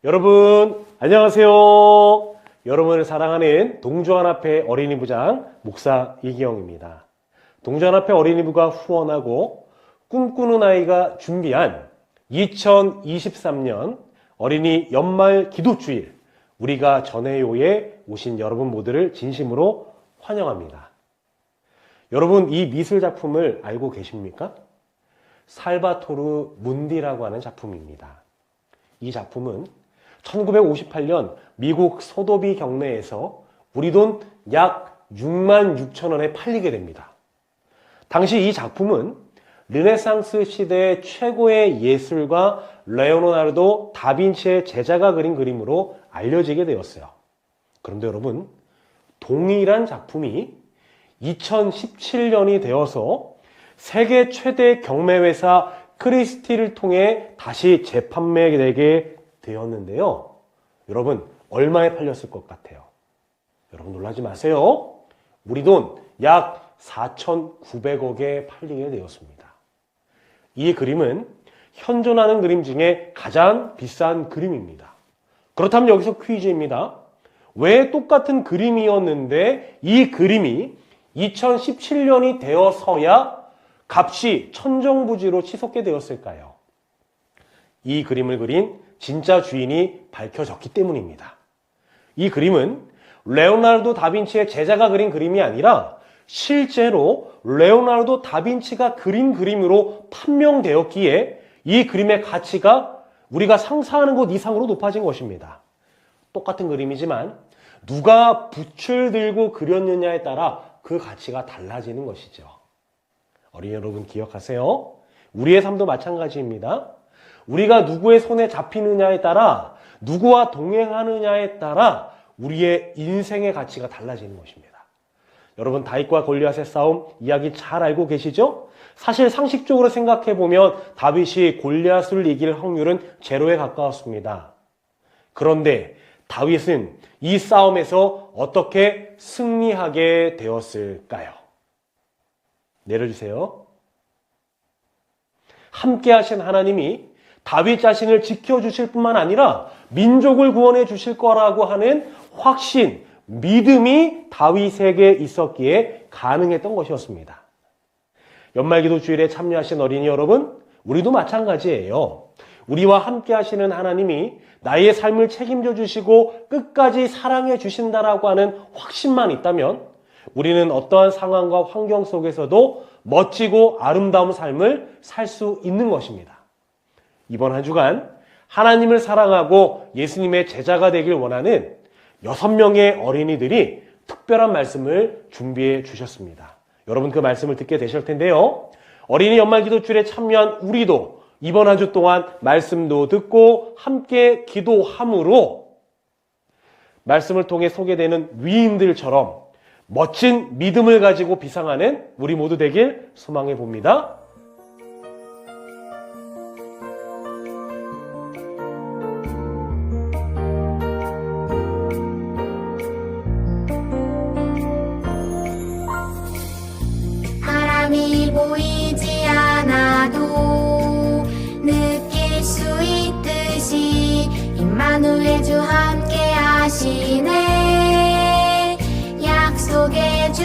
여러분 안녕하세요. 여러분을 사랑하는 동주하나페 어린이부장 목사 이기영입니다. 동주하나페 어린이부가 후원하고 꿈꾸는 아이가 준비한 2023년 어린이 연말 기도주일 우리가 전해요에 오신 여러분 모두를 진심으로 환영합니다. 여러분 이 미술 작품을 알고 계십니까? 살바토르 문디라고 하는 작품입니다. 이 작품은 1958년 미국 소도비 경매에서 우리 돈 약 6만 6천 원에 팔리게 됩니다. 당시 이 작품은 르네상스 시대의 최고의 예술가 레오나르도 다빈치의 제자가 그린 그림으로 알려지게 되었어요. 그런데 여러분, 동일한 작품이 2017년이 되어서 세계 최대 경매회사 크리스티를 통해 다시 재판매되게 되었는데요. 여러분 얼마에 팔렸을 것 같아요? 여러분 놀라지 마세요. 우리 돈 약 4,900억에 팔리게 되었습니다. 이 그림은 현존하는 그림 중에 가장 비싼 그림입니다. 그렇다면 여기서 퀴즈입니다. 왜 똑같은 그림이었는데 이 그림이 2017년이 되어서야 값이 천정부지로 치솟게 되었을까요? 이 그림을 그린 진짜 주인이 밝혀졌기 때문입니다. 이 그림은 레오나르도 다빈치의 제자가 그린 그림이 아니라 실제로 레오나르도 다빈치가 그린 그림으로 판명되었기에 이 그림의 가치가 우리가 상상하는 것 이상으로 높아진 것입니다. 똑같은 그림이지만 누가 붓을 들고 그렸느냐에 따라 그 가치가 달라지는 것이죠. 어린이 여러분 기억하세요. 우리의 삶도 마찬가지입니다. 우리가 누구의 손에 잡히느냐에 따라 누구와 동행하느냐에 따라 우리의 인생의 가치가 달라지는 것입니다. 여러분 다윗과 골리앗의 싸움 이야기 잘 알고 계시죠? 사실 상식적으로 생각해보면 다윗이 골리앗을 이길 확률은 제로에 가까웠습니다. 그런데 다윗은 이 싸움에서 어떻게 승리하게 되었을까요? 내려주세요. 함께 하신 하나님이 다윗 자신을 지켜주실 뿐만 아니라 민족을 구원해 주실 거라고 하는 확신, 믿음이 다윗에게 있었기에 가능했던 것이었습니다. 연말기도주일에 참여하신 어린이 여러분, 우리도 마찬가지예요. 우리와 함께 하시는 하나님이 나의 삶을 책임져 주시고 끝까지 사랑해 주신다라고 하는 확신만 있다면 우리는 어떠한 상황과 환경 속에서도 멋지고 아름다운 삶을 살 수 있는 것입니다. 이번 한 주간 하나님을 사랑하고 예수님의 제자가 되길 원하는 6명의 어린이들이 특별한 말씀을 준비해 주셨습니다. 여러분 그 말씀을 듣게 되실 텐데요. 어린이 연말기도주일에 참여한 우리도 이번 한 주 동안 말씀도 듣고 함께 기도함으로 말씀을 통해 소개되는 위인들처럼 멋진 믿음을 가지고 비상하는 우리 모두 되길 소망해 봅니다. 사람이 보이지 않아도 느낄 수 있듯이 임마누엘 주 함께 하시네. 약속의 주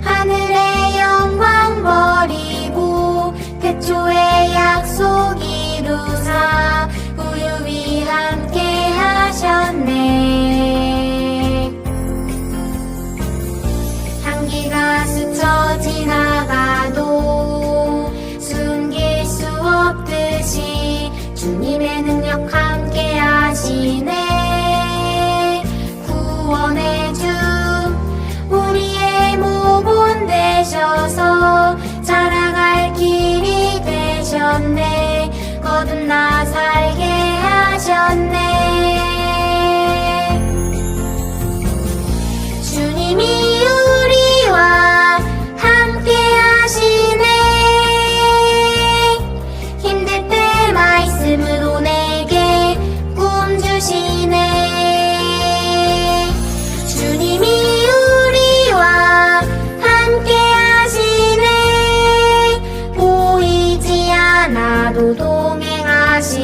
하늘의 영광 버리고 태초의 약속 이루사 우유히 함께 하셨네. 향기가 스쳐 지나가도 숨길 수 없듯이 주님의 능력 함께 하시네. 구원의 주 우리의 모본 되셔서 자라갈 길이 되셨네. 거듭나 살게 하셨네. 주님이 우리와 함께 하시네. 힘들 때 말씀으로 내게 꿈 주시네. 주님이 우리와 함께 하시네. 보이지 않아도 동행하시네.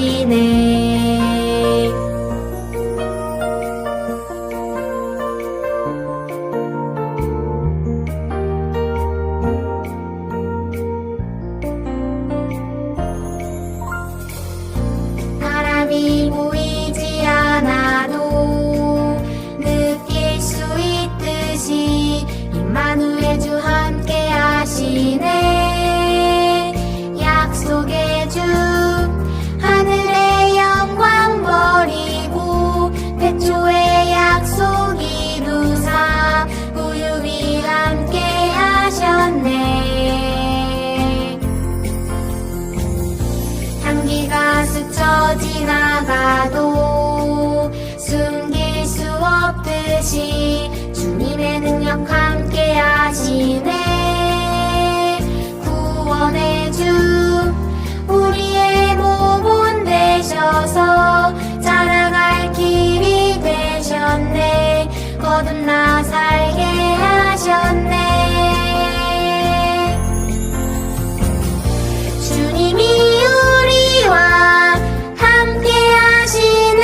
하시네. 구원의 주 우리의 보본 되셔서 자라갈 길이 되셨네. 거듭나 살게 하셨네. 주님이 우리와 함께 하시네.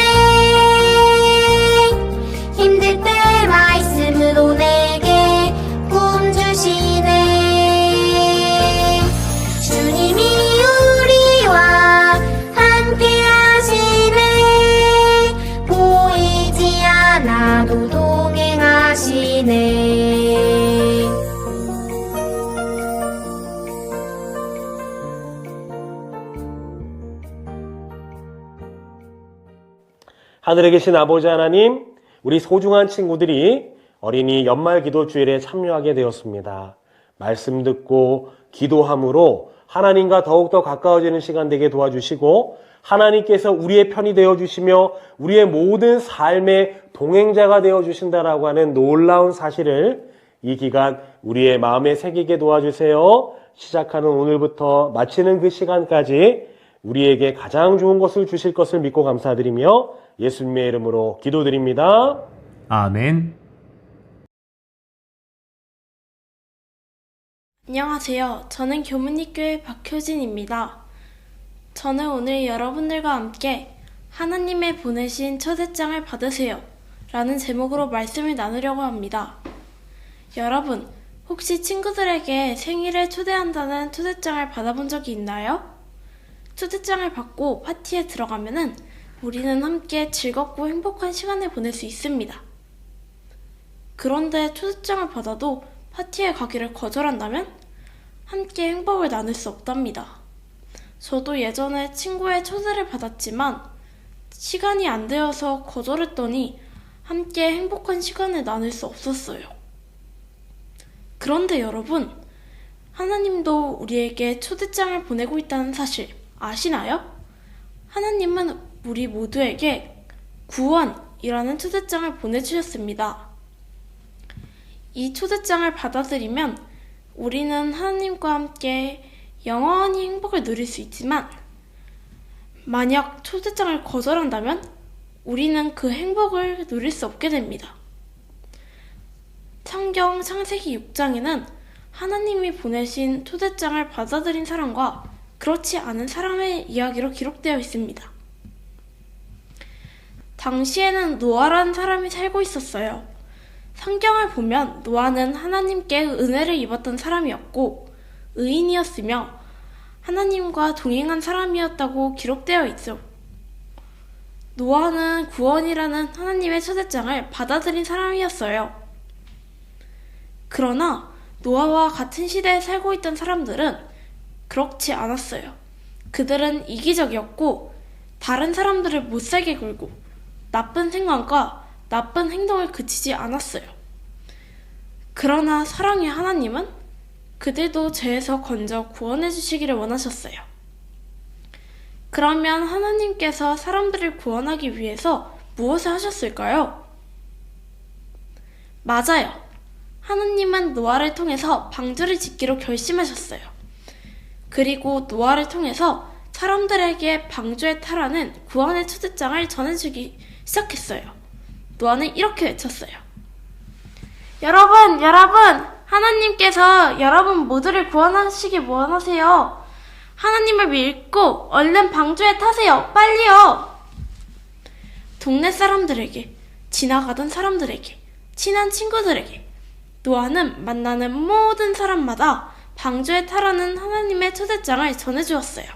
힘들 때 말씀으로 내게 꿈 주시네. 주님이 우리와 함께 하시네. 보이지 않아도 동행하시네. 하늘에 계신 아버지 하나님, 우리 소중한 친구들이 어린이 연말 기도 주일에 참여하게 되었습니다. 말씀 듣고 기도함으로 하나님과 더욱더 가까워지는 시간 되게 도와주시고, 하나님께서 우리의 편이 되어주시며 우리의 모든 삶의 동행자가 되어주신다라고 하는 놀라운 사실을 이 기간 우리의 마음에 새기게 도와주세요. 시작하는 오늘부터 마치는 그 시간까지 우리에게 가장 좋은 것을 주실 것을 믿고 감사드리며 예수님의 이름으로 기도드립니다. 아멘. 안녕하세요. 저는 교문리교회 박효진입니다. 저는 오늘 여러분들과 함께 하나님의 보내신 초대장을 받으세요 라는 제목으로 말씀을 나누려고 합니다. 여러분, 혹시 친구들에게 생일에 초대한다는 초대장을 받아본 적이 있나요? 초대장을 받고 파티에 들어가면은 우리는 함께 즐겁고 행복한 시간을 보낼 수 있습니다. 그런데 초대장을 받아도 파티에 가기를 거절한다면 함께 행복을 나눌 수 없답니다. 저도 예전에 친구의 초대를 받았지만 시간이 안 되어서 거절했더니 함께 행복한 시간을 나눌 수 없었어요. 그런데 여러분, 하나님도 우리에게 초대장을 보내고 있다는 사실 아시나요? 하나님은 우리 모두에게 구원이라는 초대장을 보내주셨습니다. 이 초대장을 받아들이면 우리는 하나님과 함께 영원히 행복을 누릴 수 있지만, 만약 초대장을 거절한다면 우리는 그 행복을 누릴 수 없게 됩니다. 성경 창세기 6장에는 하나님이 보내신 초대장을 받아들인 사람과 그렇지 않은 사람의 이야기로 기록되어 있습니다. 당시에는 노아라는 사람이 살고 있었어요. 성경을 보면 노아는 하나님께 은혜를 입었던 사람이었고 의인이었으며 하나님과 동행한 사람이었다고 기록되어 있죠. 노아는 구원이라는 하나님의 초대장을 받아들인 사람이었어요. 그러나 노아와 같은 시대에 살고 있던 사람들은 그렇지 않았어요. 그들은 이기적이었고 다른 사람들을 못살게 굴고 나쁜 생각과 나쁜 행동을 그치지 않았어요. 그러나 사랑의 하나님은 그들도 죄에서 건져 구원해 주시기를 원하셨어요. 그러면 하나님께서 사람들을 구원하기 위해서 무엇을 하셨을까요? 맞아요. 하나님은 노아를 통해서 방주를 짓기로 결심하셨어요. 그리고 노아를 통해서 사람들에게 방주에 타라는 구원의 초대장을 전해주기 시작했어요. 노아는 이렇게 외쳤어요. 여러분! 하나님께서 여러분 모두를 구원하시길 원하세요. 하나님을 믿고 얼른 방주에 타세요. 빨리요! 동네 사람들에게, 지나가던 사람들에게, 친한 친구들에게, 노아는 만나는 모든 사람마다 방주에 타라는 하나님의 초대장을 전해주었어요.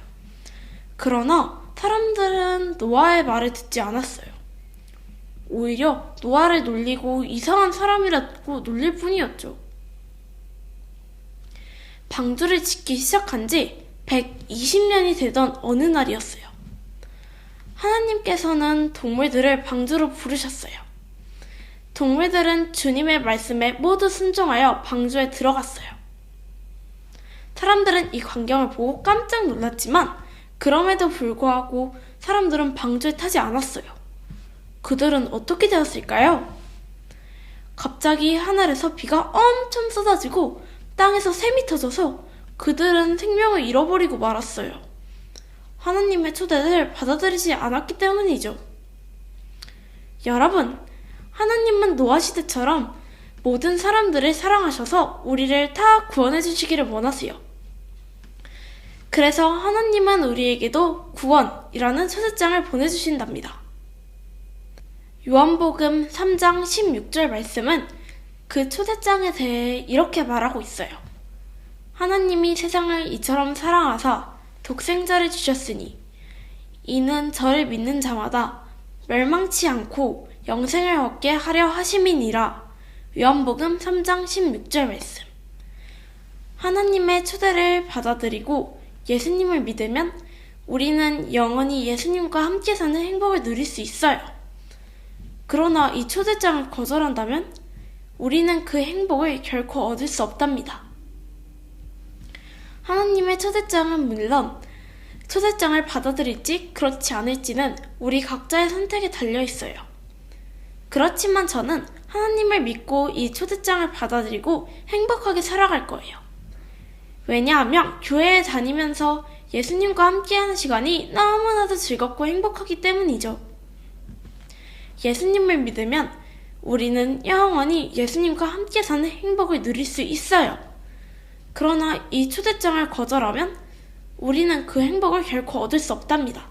그러나 사람들은 노아의 말을 듣지 않았어요. 오히려 노아를 놀리고 이상한 사람이라고 놀릴 뿐이었죠. 방주를 짓기 시작한 지 120년이 되던 어느 날이었어요. 하나님께서는 동물들을 방주로 부르셨어요. 동물들은 주님의 말씀에 모두 순종하여 방주에 들어갔어요. 사람들은 이 광경을 보고 깜짝 놀랐지만 그럼에도 불구하고 사람들은 방주에 타지 않았어요. 그들은 어떻게 되었을까요? 갑자기 하늘에서 비가 엄청 쏟아지고 땅에서 샘이 터져서 그들은 생명을 잃어버리고 말았어요. 하나님의 초대를 받아들이지 않았기 때문이죠. 여러분, 하나님은 노아 시대처럼 모든 사람들을 사랑하셔서 우리를 다 구원해 주시기를 원하세요. 그래서 하나님은 우리에게도 구원이라는 초대장을 보내주신답니다. 요한복음 3장 16절 말씀은 그 초대장에 대해 이렇게 말하고 있어요. 하나님이 세상을 이처럼 사랑하사 독생자를 주셨으니 이는 저를 믿는 자마다 멸망치 않고 영생을 얻게 하려 하심이니라. 요한복음 3장 16절 말씀. 하나님의 초대를 받아들이고 예수님을 믿으면 우리는 영원히 예수님과 함께 사는 행복을 누릴 수 있어요. 그러나 이 초대장을 거절한다면 우리는 그 행복을 결코 얻을 수 없답니다. 하나님의 초대장은 물론 초대장을 받아들일지 그렇지 않을지는 우리 각자의 선택에 달려 있어요. 그렇지만 저는 하나님을 믿고 이 초대장을 받아들이고 행복하게 살아갈 거예요. 왜냐하면 교회에 다니면서 예수님과 함께하는 시간이 너무나도 즐겁고 행복하기 때문이죠. 예수님을 믿으면 우리는 영원히 예수님과 함께 사는 행복을 누릴 수 있어요. 그러나 이 초대장을 거절하면 우리는 그 행복을 결코 얻을 수 없답니다.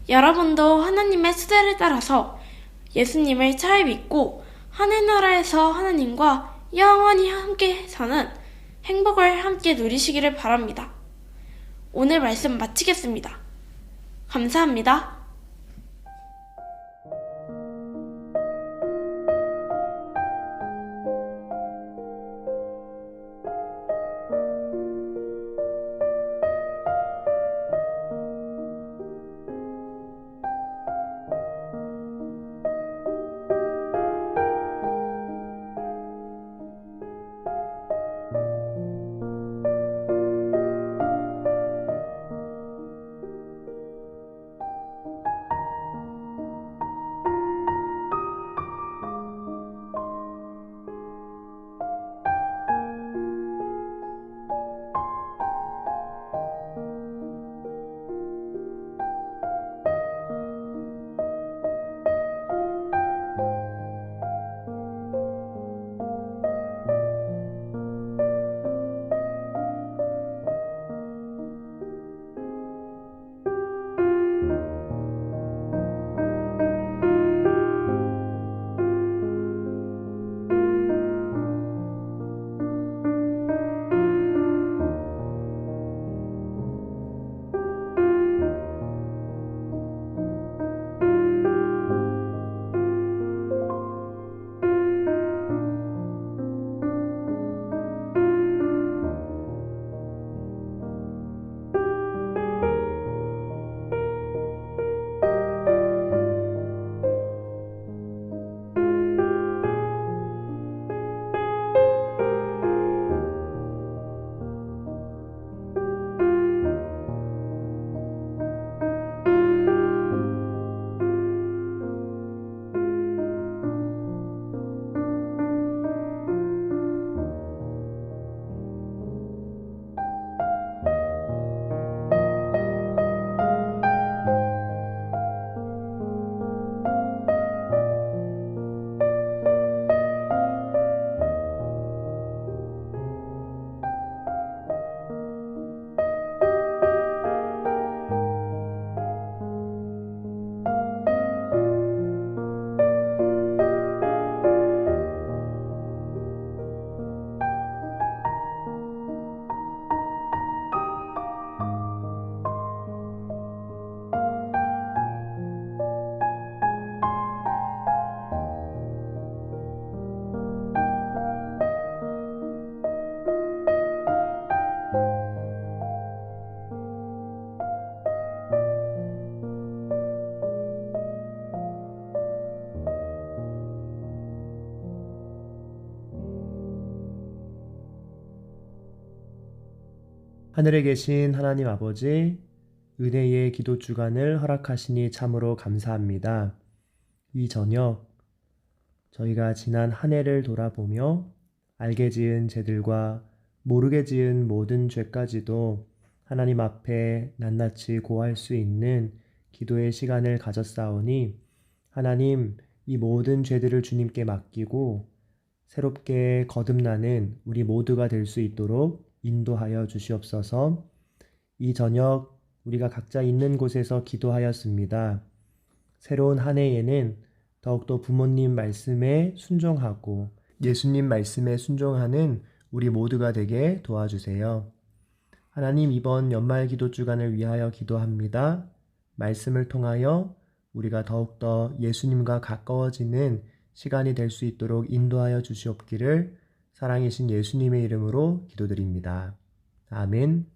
여러분도 하나님의 초대를 따라서 예수님을 잘 믿고 하늘나라에서 하나님과 영원히 함께 사는 행복을 함께 누리시기를 바랍니다. 오늘 말씀 마치겠습니다. 감사합니다. 하늘에 계신 하나님 아버지, 은혜의 기도 주간을 허락하시니 참으로 감사합니다. 이 저녁 저희가 지난 한 해를 돌아보며 알게 지은 죄들과 모르게 지은 모든 죄까지도 하나님 앞에 낱낱이 고할 수 있는 기도의 시간을 가졌사오니 하나님, 이 모든 죄들을 주님께 맡기고 새롭게 거듭나는 우리 모두가 될 수 있도록 인도하여 주시옵소서. 이 저녁 우리가 각자 있는 곳에서 기도하였습니다. 새로운 한 해에는 더욱더 부모님 말씀에 순종하고 예수님 말씀에 순종하는 우리 모두가 되게 도와주세요. 하나님, 이번 연말 기도 주간을 위하여 기도합니다. 말씀을 통하여 우리가 더욱더 예수님과 가까워지는 시간이 될 수 있도록 인도하여 주시옵기를 사랑이신 예수님의 이름으로 기도드립니다. 아멘.